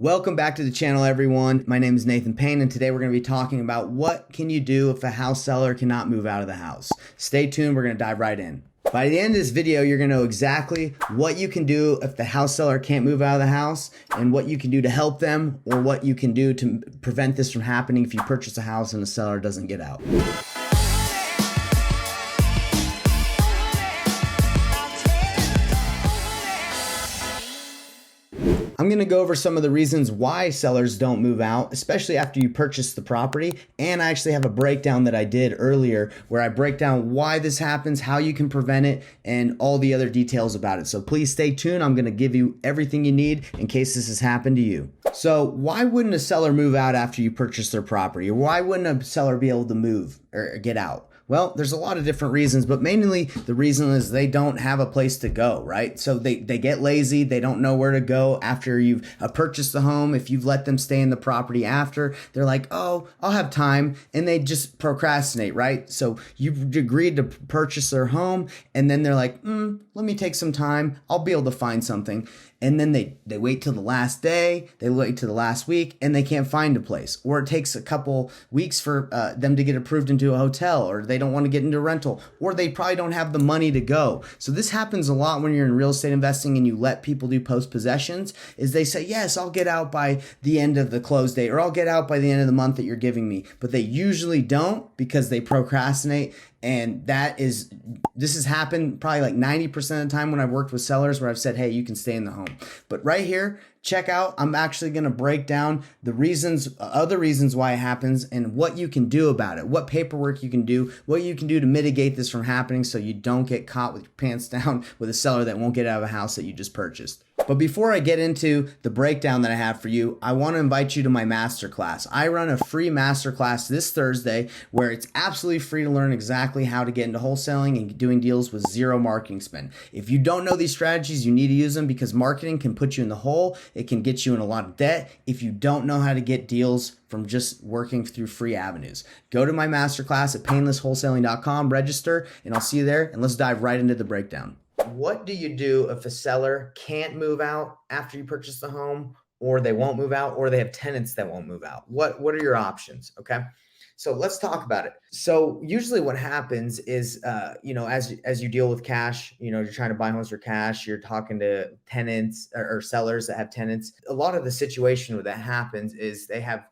Welcome back to the channel, everyone. My name is Nathan Payne, and today we're going to be talking about what can you do if a house seller cannot move out of the house. Stay tuned. We're going to dive right in. By the end of this video, you're going to know exactly what you can do if the house seller can't move out of the house and what you can do to help them, or what you can do to prevent this from happening if you purchase a house and the seller doesn't get out. I'm going to go over some of the reasons why sellers don't move out, especially after you purchase the property. And I actually have a breakdown that I did earlier where I break down why this happens, how you can prevent it, and all the other details about it. So please stay tuned. I'm going to give you everything you need in case this has happened to you. So why wouldn't a seller move out after you purchase their property? Or why wouldn't a seller be able to move or get out? Well, there's a lot of different reasons, but mainly the reason is they don't have a place to go, right? So they get lazy. They don't know where to go after you've purchased the home. If you've let them stay in the property after, they're like, oh, I'll have time. And they just procrastinate, right? So you've agreed to purchase their home, and then they're like, let me take some time. I'll be able to find something. And then they wait till the last day, they wait till the last week, and they can't find a place. Or it takes a couple weeks for them to get approved into a hotel, or they don't want to get into rental, or they probably don't have the money to go. So this happens a lot when you're in real estate investing and you let people do post-possessions, is they say, yes, I'll get out by the end of the close date, or I'll get out by the end of the month that you're giving me. But they usually don't, because they procrastinate. And this has happened probably like 90% of the time when I've worked with sellers where I've said, hey, you can stay in the home. But right here, check out, I'm actually going to break down the reasons, other reasons why it happens, and what you can do about it, what paperwork you can do, what you can do to mitigate this from happening so you don't get caught with your pants down with a seller that won't get out of a house that you just purchased. But before I get into the breakdown that I have for you, I want to invite you to my masterclass. I run a free masterclass this Thursday where it's absolutely free to learn exactly how to get into wholesaling and doing deals with zero marketing spend. If you don't know these strategies, you need to use them, because marketing can put you in the hole. It can get you in a lot of debt if you don't know how to get deals from just working through free avenues. Go to my masterclass at painlesswholesaling.com, register, and I'll see you there, and let's dive right into the breakdown. What do you do if a seller can't move out after you purchase the home, or they won't move out, or they have tenants that won't move out? What are your options? Okay. So let's talk about it. So usually what happens is, as you deal with cash, you're trying to buy homes for cash, you're talking to tenants or sellers that have tenants. A lot of the situation where that happens is they have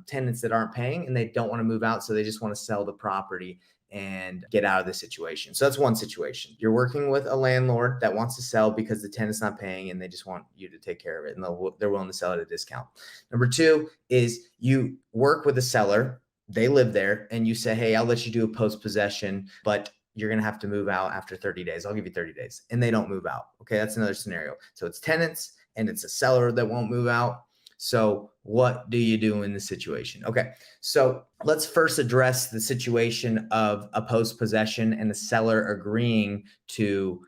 tenants that aren't paying and they don't want to move out. So they just want to sell the property and get out of the situation. So that's one situation. You're working with a landlord that wants to sell because the tenant's not paying and they just want you to take care of it, and they're willing to sell at a discount. Number two is you work with a seller, they live there, and you say, hey, I'll let you do a post-possession, but you're going to have to move out after 30 days. I'll give you 30 days. And they don't move out. Okay, that's another scenario. So it's tenants and it's a seller that won't move out. So what do you do in this situation? Okay, so let's first address the situation of a post-possession and the seller agreeing to,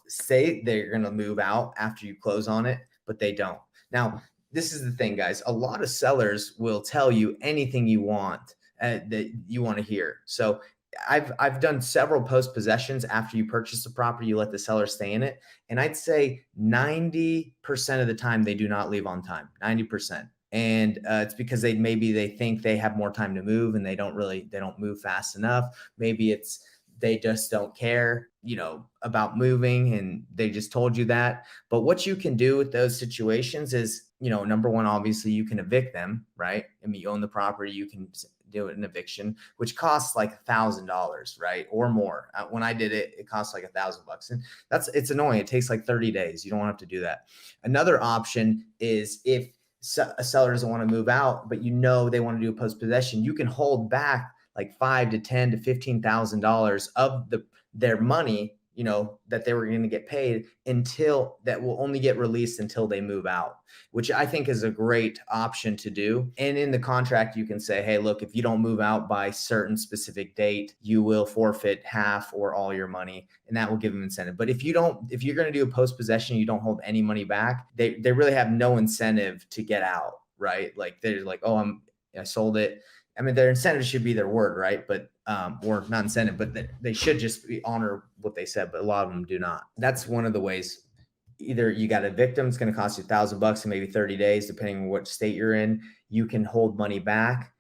say they're going to move out after you close on it, but they don't. Now, this is the thing, guys. A lot of sellers will tell you anything you want that you want to hear. So I've done several post-possessions after you purchase the property, you let the seller stay in it. And I'd say 90% of the time they do not leave on time, 90%. And it's because they think they have more time to move and they don't move fast enough. Maybe they just don't care, about moving, and they just told you that. But what you can do with those situations is, number one, obviously you can evict them, right? I mean, you own the property, you can do an eviction, which costs like $1,000, right? Or more. When I did it, it cost like $1,000. And it's annoying. It takes like 30 days. You don't have to do that. Another option is if a seller doesn't want to move out, but they want to do a post-possession, you can hold back like $5,000 to $10,000 to $15,000 of their money, that they were going to get paid, until that will only get released until they move out, which I think is a great option to do. And in the contract, you can say, hey, look, if you don't move out by certain specific date, you will forfeit half or all your money, and that will give them incentive. But if you're going to do a post-possession, you don't hold any money back, they really have no incentive to get out, right? Like they're like, oh, I sold it. I mean, their incentive should be their word, right? But or not incentive, but they should just honor what they said. But a lot of them do not. That's one of the ways either you got to evict them, it's going to cost you $1,000 and maybe 30 days, depending on what state you're in. You can hold money back.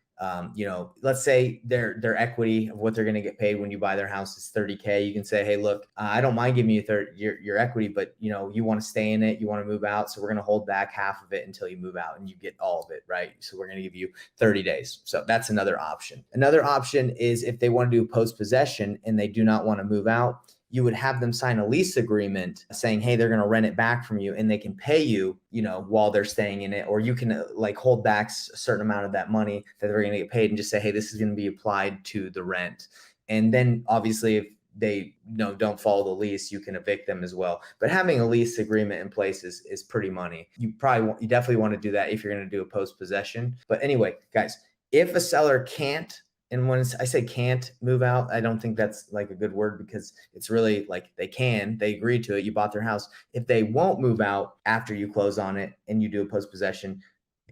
Let's say their equity of what they're going to get paid when you buy their house is 30K. You can say, hey, look, I don't mind giving you your equity, but you want to stay in it, you want to move out, so we're going to hold back half of it until you move out and you get all of it, right? So we're going to give you 30 days. So that's another option. Another option is if they want to do post possession and they do not want to move out, you would have them sign a lease agreement saying, hey, they're going to rent it back from you and they can pay you, while they're staying in it, or you can like hold back a certain amount of that money that they're going to get paid and just say, hey, this is going to be applied to the rent. And then obviously if they don't follow the lease, you can evict them as well. But having a lease agreement in place is pretty money. You definitely want to do that if you're going to do a post possession. But anyway, guys, if a seller can't, and when I say can't move out, I don't think that's like a good word, because it's really like they agreed to it, you bought their house. If they won't move out after you close on it and you do a post possession,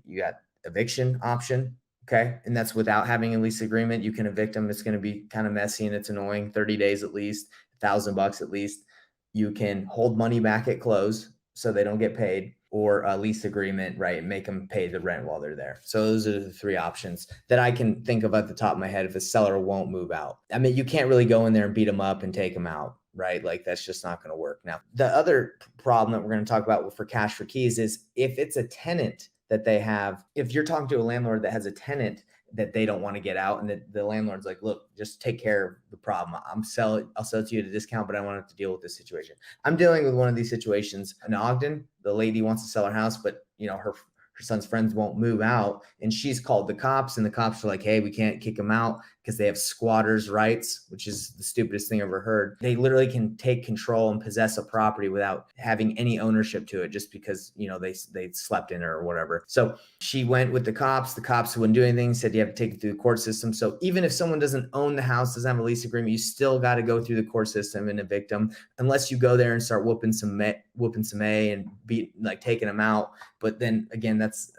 you got eviction option. Okay. And that's without having a lease agreement. You can evict them. It's going to be kind of messy and it's annoying. 30 days at least, $1,000 at least. You can hold money back at close so they don't get paid, or a lease agreement, right? Make them pay the rent while they're there. So those are the three options that I can think of at the top of my head if a seller won't move out. I mean, you can't really go in there and beat them up and take them out, right? Like that's just not going to work. Now, the other problem that we're going to talk about for cash for keys is if it's a tenant that they have, if you're talking to a landlord that has a tenant that they don't want to get out, and the landlord's like, look, just take care of the problem. I'll sell it to you at a discount, but I want to deal with this situation. I'm dealing with one of these situations in Ogden. The lady wants to sell her house, but her son's friends won't move out, and she's called the cops, and the cops are like, hey, we can't kick them out because they have squatters' rights, which is the stupidest thing I've ever heard. They literally can take control and possess a property without having any ownership to it, just because they slept in it or whatever. So she went with the cops. The cops wouldn't do anything, said you have to take it through the court system. So even if someone doesn't own the house, doesn't have a lease agreement, you still got to go through the court system and evict them, unless you go there and start whooping some A and taking them out. But then again, that's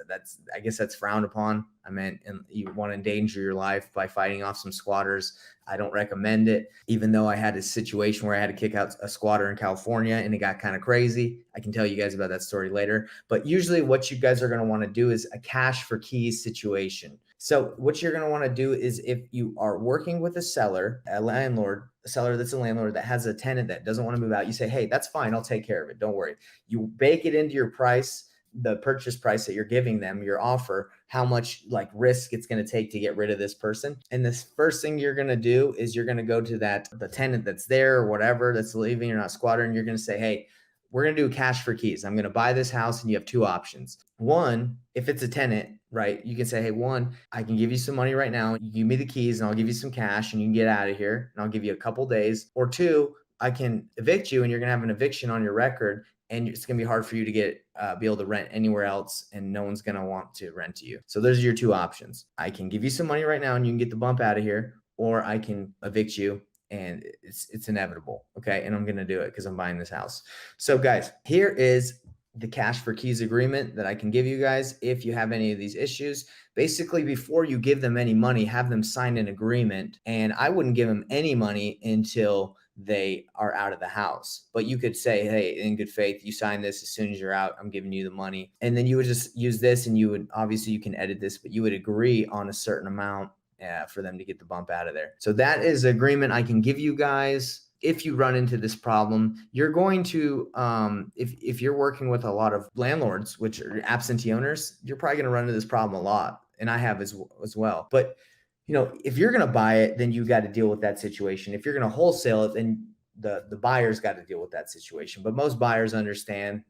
I guess that's frowned upon. I mean, and you want to endanger your life by fighting off some squatters. I don't recommend it. Even though I had a situation where I had to kick out a squatter in California and it got kind of crazy. I can tell you guys about that story later. But usually what you guys are going to want to do is a cash for keys situation. So what you're going to want to do is, if you are working with a seller, a seller that's a landlord that has a tenant that doesn't want to move out, you say, hey, that's fine. I'll take care of it. Don't worry. You bake it into your price, the purchase price that you're giving them, your offer, how much risk it's going to take to get rid of this person. And this first thing you're going to do is you're going to go to the tenant that's there or whatever that's leaving, you're not squatter, and you're going to say, hey, we're going to do cash for keys. I'm going to buy this house, and you have two options. One, if it's a tenant, right, you can say, hey, one, I can give you some money right now. You give me the keys and I'll give you some cash and you can get out of here, and I'll give you a couple days. Or two, I can evict you and you're going to have an eviction on your record, and it's going to be hard for you to be able to rent anywhere else, and no one's going to want to rent to you. So those are your two options. I can give you some money right now and you can get the bump out of here, or I can evict you and it's inevitable. Okay. And I'm going to do it because I'm buying this house. So guys, here is the cash for keys agreement that I can give you guys if you have any of these issues. Basically, before you give them any money, have them sign an agreement, and I wouldn't give them any money until they are out of the house. But you could say, hey, in good faith, you sign this, as soon as you're out, I'm giving you the money. And then you would just use this, and you can edit this, but you would agree on a certain amount for them to get the bump out of there. So that is an agreement I can give you guys. If you run into this problem, you're going to, if you're working with a lot of landlords, which are absentee owners, you're probably going to run into this problem a lot. And I have as well. But, if you're going to buy it, then you got to deal with that situation. If you're going to wholesale it, then the buyer's got to deal with that situation. But most buyers understand,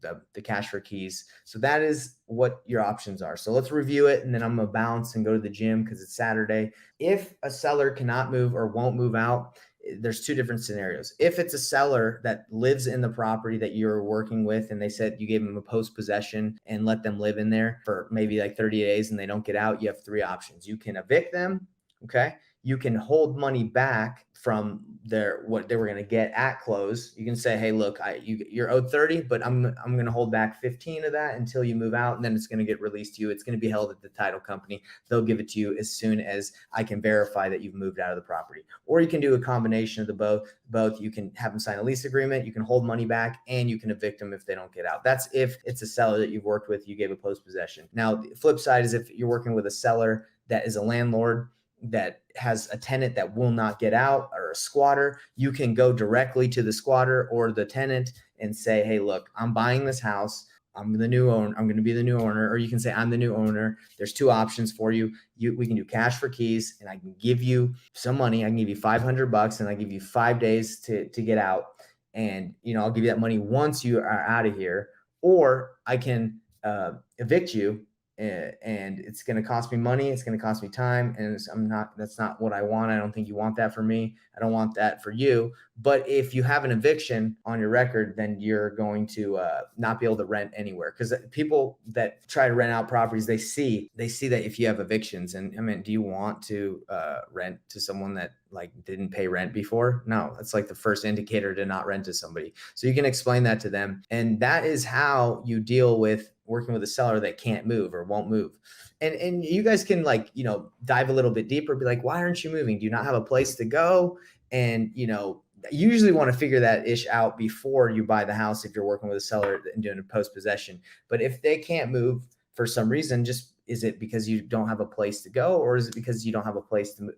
the cash for keys. So that is what your options are. So let's review it, and then I'm going to bounce and go to the gym because it's Saturday. If a seller cannot move or won't move out, there's two different scenarios. If it's a seller that lives in the property that you're working with, and they said you gave them a post possession and let them live in there for maybe 30 days and they don't get out, you have three options. You can evict them. Okay. you can hold money back from what they were going to get at close. You can say, hey, look, you're owed 30, but I'm going to hold back 15 of that until you move out, and then it's going to get released to you. It's going to be held at the title company. They'll give it to you as soon as I can verify that you've moved out of the property. Or you can do a combination of the both. You can have them sign a lease agreement, you can hold money back, and you can evict them if they don't get out. That's if it's a seller that you've worked with, you gave a post possession. Now, the flip side is if you're working with a seller that is a landlord that has a tenant that will not get out, or a squatter, you can go directly to the squatter or the tenant and say, hey, look, I'm buying this house. I'm the new owner. I'm going to be the new owner. Or you can say, I'm the new owner. There's two options for you. We can do cash for keys, and I can give you some money. I can give you $500 and I give you 5 days to get out. And, I'll give you that money once you are out of here. Or I can evict you, and it's going to cost me money. It's going to cost me time. And that's not what I want. I don't think you want that for me. I don't want that for you. But if you have an eviction on your record, then you're going to not be able to rent anywhere, because people that try to rent out properties, they see that if you have evictions, and I mean, do you want to rent to someone that didn't pay rent before? No, that's the first indicator to not rent to somebody. So you can explain that to them. And that is how you deal with working with a seller that can't move or won't move. And you guys can dive a little bit deeper, be like, why aren't you moving? Do you not have a place to go? And, you usually want to figure that ish out before you buy the house if you're working with a seller and doing a post possession. But if they can't move for some reason, is it because you don't have a place to go, or is it because you don't have a place to move?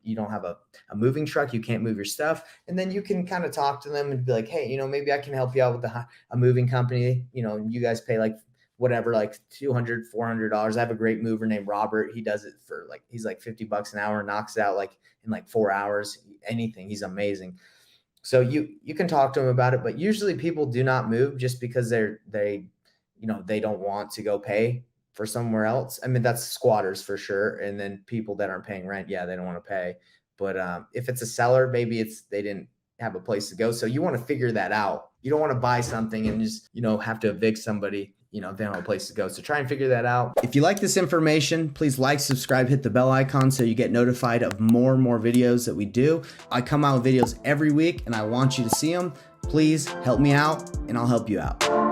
You don't have a moving truck, you can't move your stuff. And then you can kind of talk to them and be like, hey, maybe I can help you out with a moving company. You guys pay whatever, $200, $400. I have a great mover named Robert. He does it for he's $50 an hour, knocks it out in 4 hours, anything. He's amazing. So you can talk to them about it, but usually people do not move just because they don't want to go pay for somewhere else. I mean, that's squatters for sure. And then people that aren't paying rent, yeah, they don't want to pay. But if it's a seller, maybe they didn't have a place to go. So you want to figure that out. You don't want to buy something and just, have to evict somebody, they don't have a place to go. So try and figure that out. If you like this information, please like, subscribe, hit the bell icon so you get notified of more and more videos that we do. I come out with videos every week and I want you to see them. Please help me out and I'll help you out.